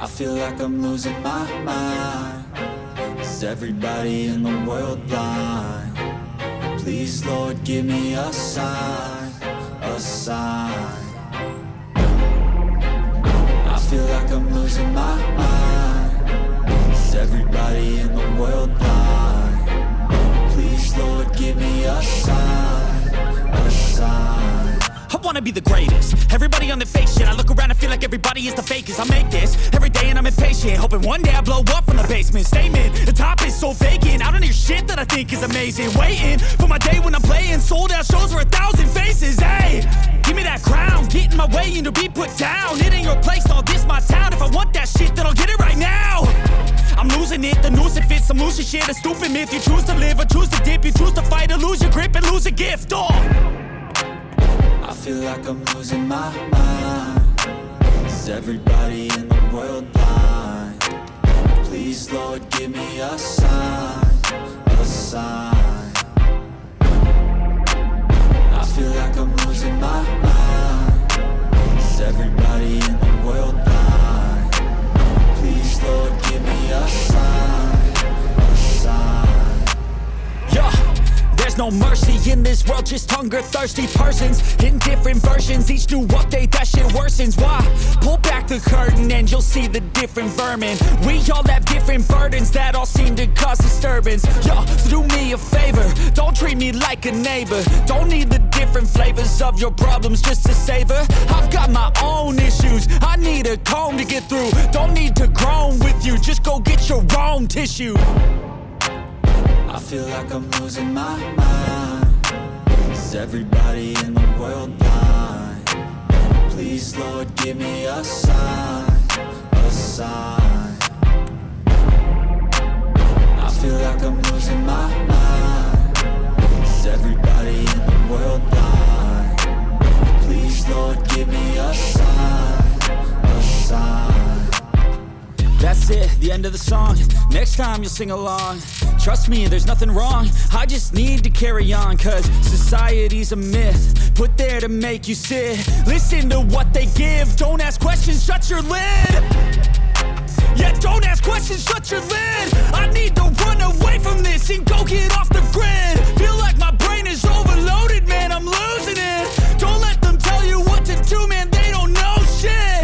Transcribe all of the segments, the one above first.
I feel like I'm losing my mind. Is everybody in the world blind? Please, Lord, give me a sign, a sign. I feel like I'm losing my mind. Is everybody in the world blind? Please, Lord, give me a sign, a sign. I wanna be the greatest. Everybody on the fake shit. I look around and feel like everybody is the fakest. I make this every day and I'm impatient, hoping one day I blow up from the basement. Statement, the top is so vacant. I don't hear shit that I think is amazing. Waiting for my day when I'm playing sold out shows for 1,000 faces. Hey, give me that crown, get in my way and to be put down. It ain't your place, all this my town. If I want that shit, then I'll get it right now. I'm losing it, the noose it fits. I'm losing shit, a stupid myth. You choose to live or choose to dip. You choose to fight or lose your grip and lose a gift. I feel like I'm losing my mind. Is everybody in the world blind? Please, Lord, give me a sign, a sign. I feel like I'm losing my mind. Is everybody in the world blind? Please, Lord, give me a sign, a sign. Yeah. There's no mercy in this world, just hunger-thirsty persons in different versions. Each new update, that shit worsens. Why? Pull back the curtain and you'll see the different vermin. We all have different burdens that all seem to cause disturbance. Yo, so do me a favor, don't treat me like a neighbor. Don't need the different flavors of your problems just to savor. I've got my own issues, I need a comb to get through. Don't need to groan with you, just go get your own tissue. I feel like I'm losing my mind. Is everybody in the world blind? Please, Lord, give me a sign, a sign. I feel like I'm losing my mind. Is everybody in the world blind? Please, Lord, give me a sign, a sign. That's it, the end of the song. Next time you'll sing along. Trust me, there's nothing wrong. I just need to carry on, cause society's a myth put there to make you sit. Listen to what they give. Don't ask questions, shut your lid. Yeah, don't ask questions, shut your lid. I need to run away from this and go get off the grid. Feel like my brain is overloaded, man, I'm losing it. Don't let them tell you what to do, man, they don't know shit.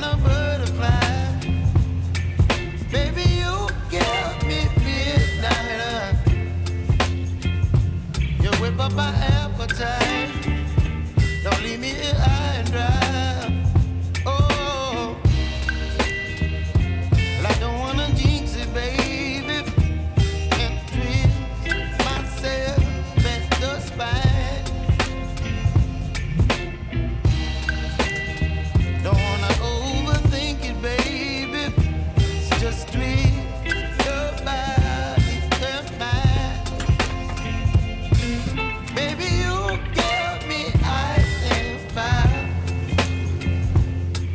kind of butterfly. Baby, you give me midnight. You whip up my appetite. Don't leave me here high and dry. Oh, well, I don't wanna jinx it, baby, and twist myself at the spine. Don't wanna overthink it, baby. It's just twist your body and mine. Baby, you give me ice and fire.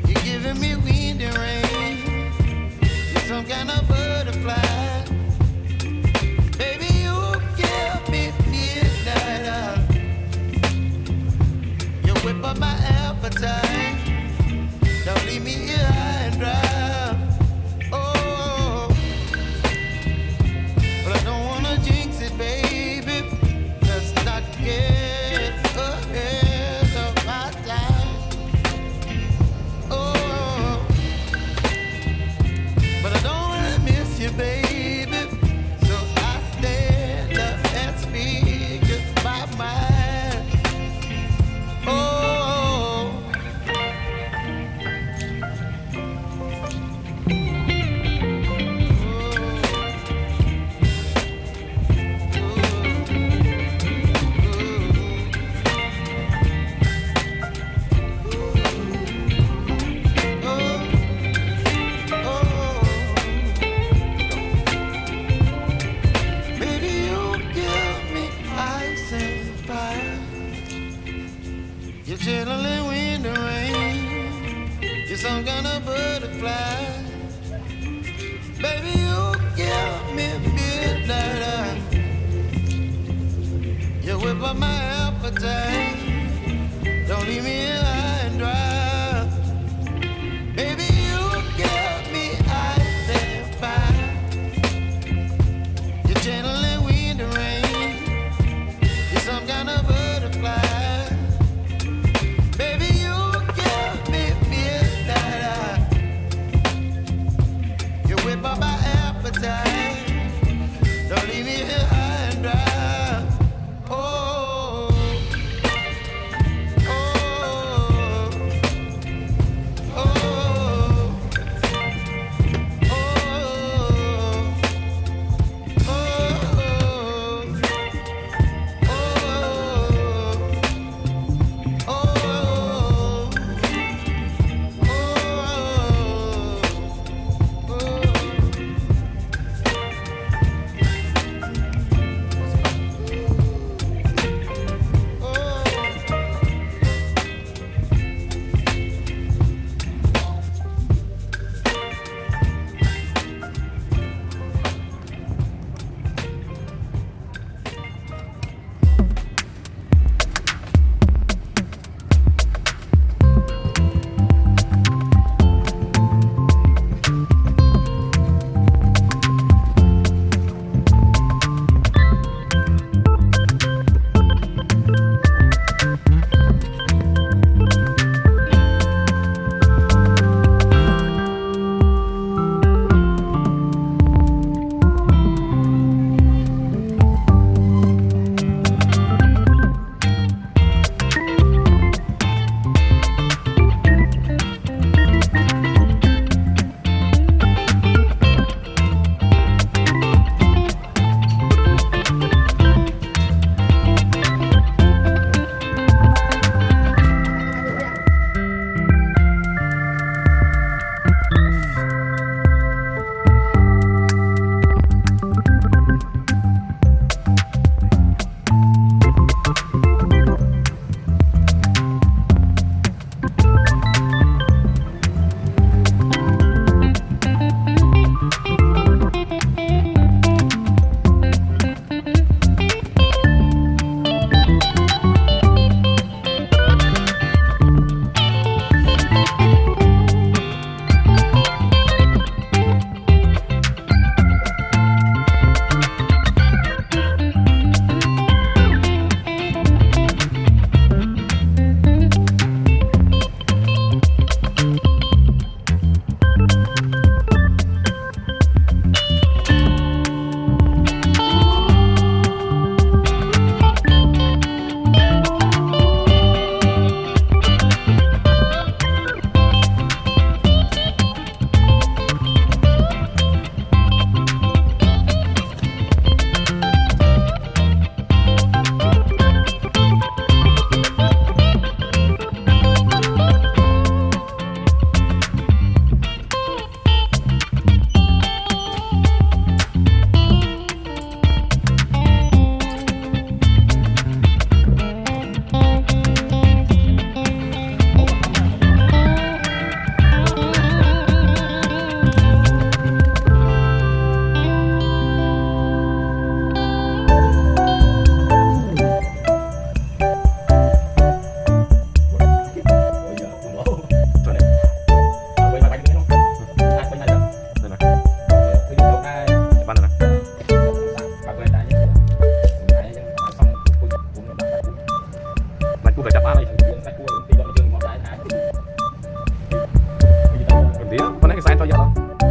You're giving me wind and rain. You're some kind of butterfly. Baby, you give me midnight. You whip up my appetite. Don't leave me here high and dry. Oh, but I don't wanna jinx it, baby. Let's not get ahead of my time. Oh, but I don't wanna miss you, baby. So I stand up and speak my mind. Oh. Baby, you give me ice and fire. You're chilling wind and rain. You're some kind of butterfly. Baby, you give me midnight. You whip up my appetite. Don't leave me here high and dry. Baby, you give me ice and fire. You're channeling wind and rain. You're some kind of butterfly. Baby, you give me midnight. You whip up my appetite. Don't leave me here high and dry. Oh, oh, cho giờ luôn.